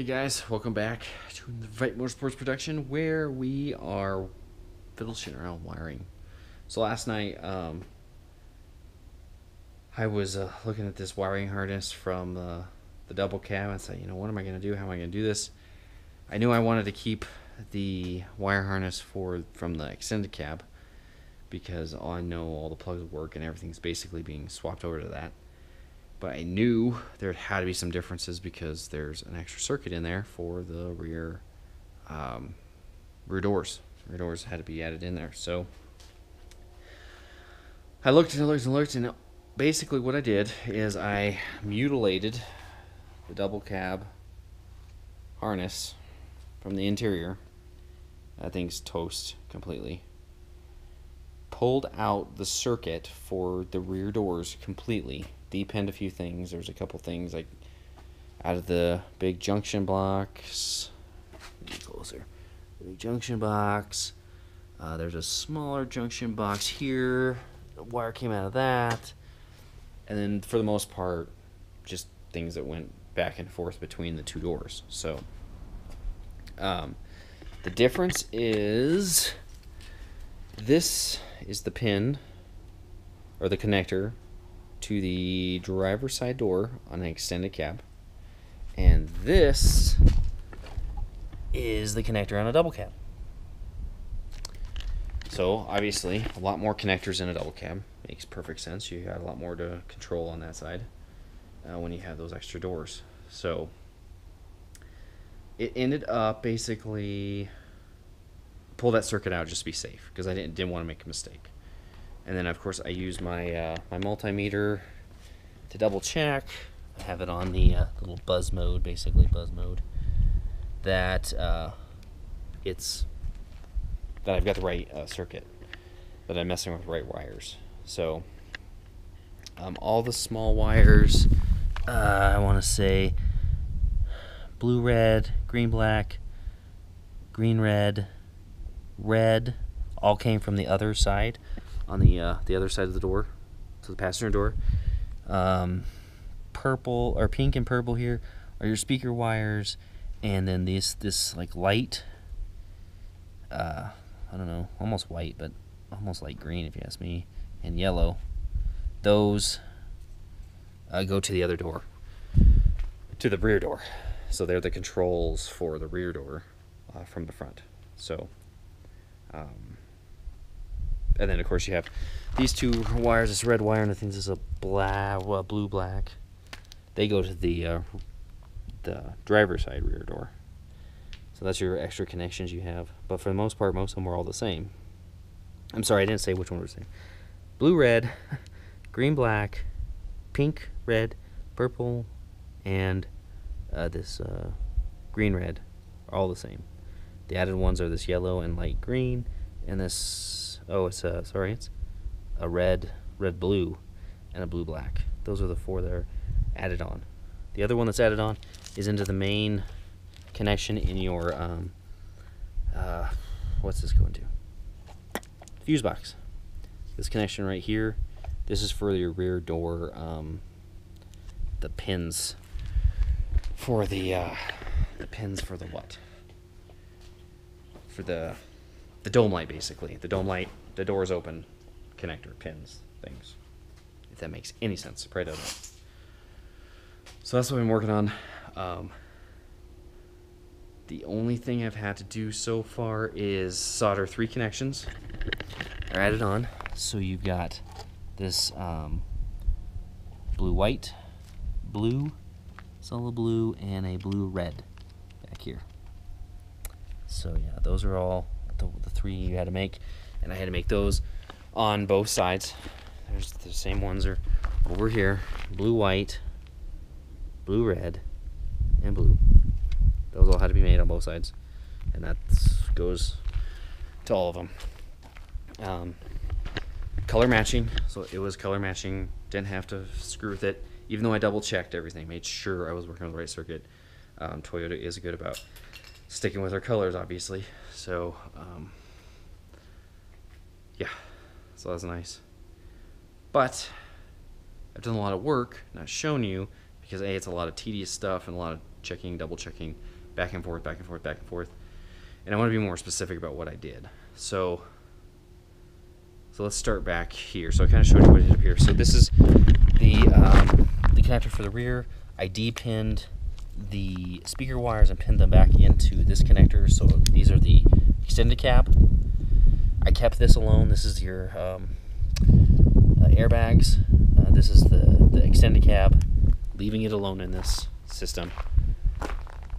Hey guys, welcome back to the Motorsports production where we are fiddling around wiring. So last night I was looking at this wiring harness from the double cab and said, what am I going to do? How am I going to do this? I knew I wanted to keep the wire harness from the extended cab because I know all the plugs work and everything's basically being swapped over to that. But I knew there had to be some differences because there's an extra circuit in there for the rear doors. Rear doors had to be added in there. So I looked and basically what I did is I mutilated the double cab harness from the interior. That thing's toast completely. Pulled out the circuit for the rear doors completely. Depinned a few things. There's a couple things like out of the big junction blocks. Get closer. The big junction box. There's a smaller junction box here. The wire came out of that. And then for the most part, just things that went back and forth between the two doors. So the difference is this is the pin or the connector to the driver's side door on an extended cab, and this is the connector on a double cab. So obviously a lot more connectors in a double cab. Makes perfect sense. You got a lot more to control on that side when you have those extra doors. So it ended up basically pull that circuit out just to be safe because I didn't want to make a mistake. And then of course I use my my multimeter to double check. I have it on the little buzz mode, basically buzz mode, that it's that I've got the right circuit, that I'm messing with the right wires. So all the small wires, I want to say blue, red, green, black, green, red, red, all came from the other side. On the other side of the door, to the passenger door. Purple or pink and purple here are your speaker wires, and then this like light, I don't know, almost white, but almost light green if you ask me, and yellow. Those go to the other door, to the rear door. So they're the controls for the rear door from the front. So. And then, of course, you have these two wires, this red wire, and I think this is a blue-black. They go to the driver's side rear door. So that's your extra connections you have. But for the most part, most of them are all the same. I'm sorry, I didn't say which one was the same. Blue, red, green, black, pink, red, purple, and this green, red are all the same. The added ones are this yellow and light green, and this... it's a red blue and a blue black. Those are the four that are added on. The other one that's added on is into the main connection in your what's this going to? Fuse box. This connection right here, this is for your rear door, the pins for the pins for the what? For the dome light, basically. The dome light, the doors open, connector, pins, things. If that makes any sense. Probably doesn't. So that's what I've been working on. The only thing I've had to do so far is solder 3 connections. They're added on. So you've got this blue-white, blue, solid blue, and a blue-red back here. So yeah, those are all the 3 you had to make, and I had to make those on both sides. There's the same ones are over here: blue, white, blue, red, and blue. Those all had to be made on both sides, and that goes to all of them. Color matching, so it was color matching. Didn't have to screw with it, even though I double checked everything, made sure I was working on the right circuit. Toyota is good about sticking with our colors, obviously. So yeah, so that's nice. But I've done a lot of work, not shown you, because A, it's a lot of tedious stuff and a lot of checking, double checking, back and forth, back and forth, back and forth. And I want to be more specific about what I did. So let's start back here. So I kind of showed you what I did up here. So this is the connector for the rear. I D-pinned the speaker wires and pinned them back into this connector. So these are the extended cab. I kept this alone. This is your airbags. This is the extended cab, leaving it alone in this system.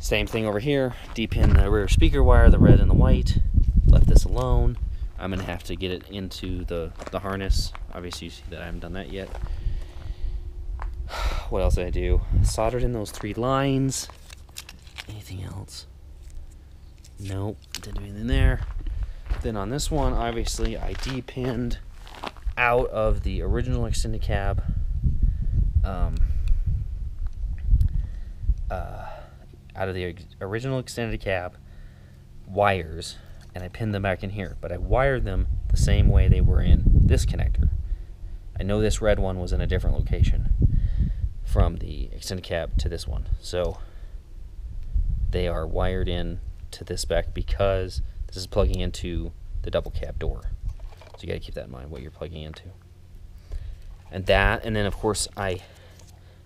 Same thing over here. D-pin the rear speaker wire, the red and the white. Left this alone. I'm gonna have to get it into the harness. Obviously you see that I haven't done that yet. What else did I do? Soldered in those 3 lines. Anything else? Nope, didn't do anything there. Then on this one, obviously I D-pinned out of the original extended cab out of the original extended cab wires, and I pinned them back in here, but I wired them the same way they were in this connector. I know this red one was in a different location from the extended cab to this one, so they are wired in to this spec because this is plugging into the double cab door. So you got to keep that in mind, what you're plugging into. And then of course I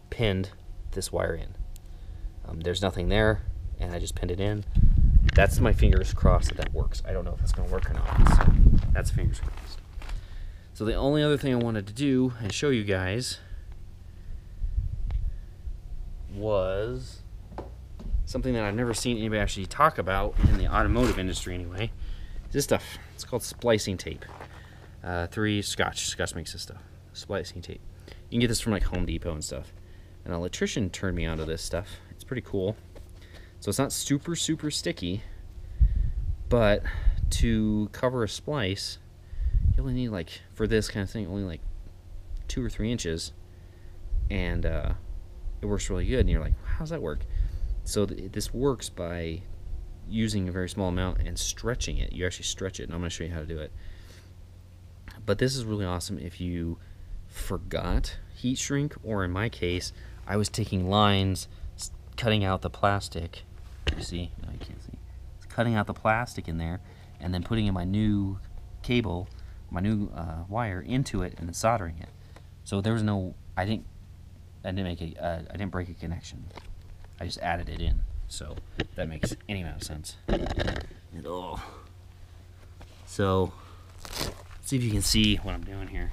pinned this wire in. There's nothing there, and I just pinned it in. That's my fingers crossed that works. I don't know if it's going to work or not, so that's fingers crossed. So the only other thing I wanted to do and show you guys was something that I've never seen anybody actually talk about in the automotive industry anyway. This stuff, it's called splicing tape. Scotch makes this stuff. Splicing tape. You can get this from like Home Depot and stuff. An electrician turned me onto this stuff. It's pretty cool. So it's not super sticky, but to cover a splice, you only need, like, for this kind of thing, only like 2 or 3 inches, and it works really good. And you're like, how does that work? So this works by using a very small amount and stretching it. You actually stretch it, and I'm going to show you how to do it. But this is really awesome if you forgot heat shrink, or in my case, I was taking lines, cutting out the plastic. You see? No, you can't see. It's cutting out the plastic in there, and then putting in my new cable, my new wire into it, and then soldering it. So there was no, I didn't break a connection. I just added it in. So if that makes any amount of sense at all. So let's see if you can see what I'm doing here.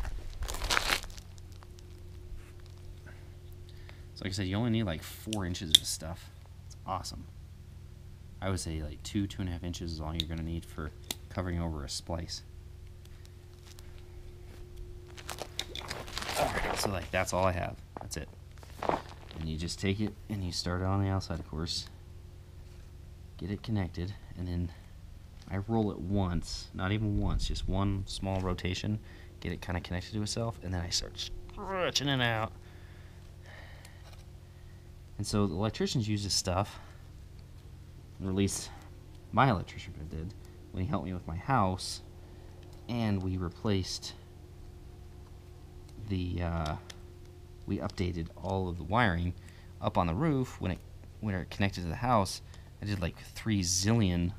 So like I said, you only need like 4 inches of this stuff. It's awesome. I would say like 2.5 inches is all you're going to need for covering over a splice. Alright, so like that's all I have. That's it. And you just take it and you start it on the outside, of course. Get it connected, and then I roll it once, not even once, just one small rotation, get it kind of connected to itself, and then I start stretching it out. And so the electricians use this stuff, or at least my electrician did, when he helped me with my house, and we replaced the, we updated all of the wiring up on the roof when it connected to the house. I did like 3 zillion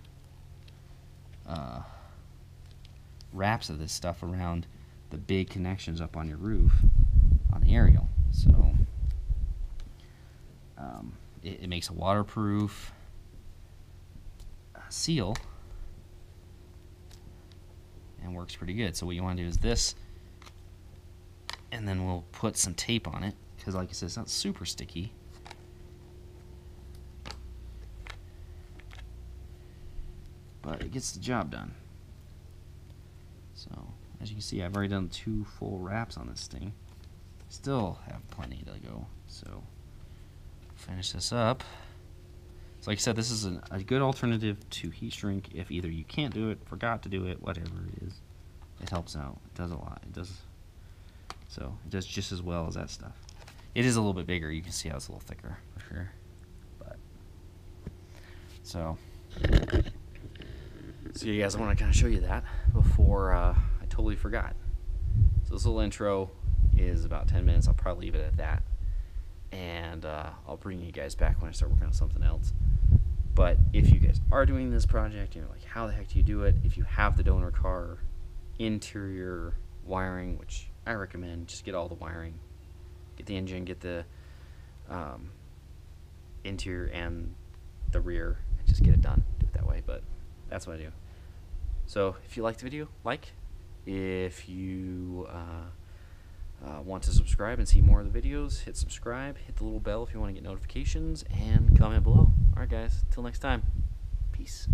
wraps of this stuff around the big connections up on your roof on the aerial. So it makes a waterproof seal and works pretty good. So what you want to do is this, and then we'll put some tape on it, because like I said, it's not super sticky. But it gets the job done. So as you can see, I've already done 2 full wraps on this thing. Still have plenty to go. So finish this up. So like I said, this is a good alternative to heat shrink if either you can't do it, forgot to do it, whatever it is. It helps out. It does a lot. It does just as well as that stuff. It is a little bit bigger. You can see how it's a little thicker for sure. But so you guys, I want to kind of show you that before I totally forgot. So this little intro is about 10 minutes. I'll probably leave it at that, and I'll bring you guys back when I start working on something else. But if you guys are doing this project, you're like, how the heck do you do it? If you have the donor car interior wiring, which I recommend, just get all the wiring, get the engine, get the interior and the rear, and just get it done. Do it that way, but that's what I do. So if you liked the video, like. If you want to subscribe and see more of the videos, hit subscribe, hit the little bell if you want to get notifications, and comment below. Alright guys, till next time, peace.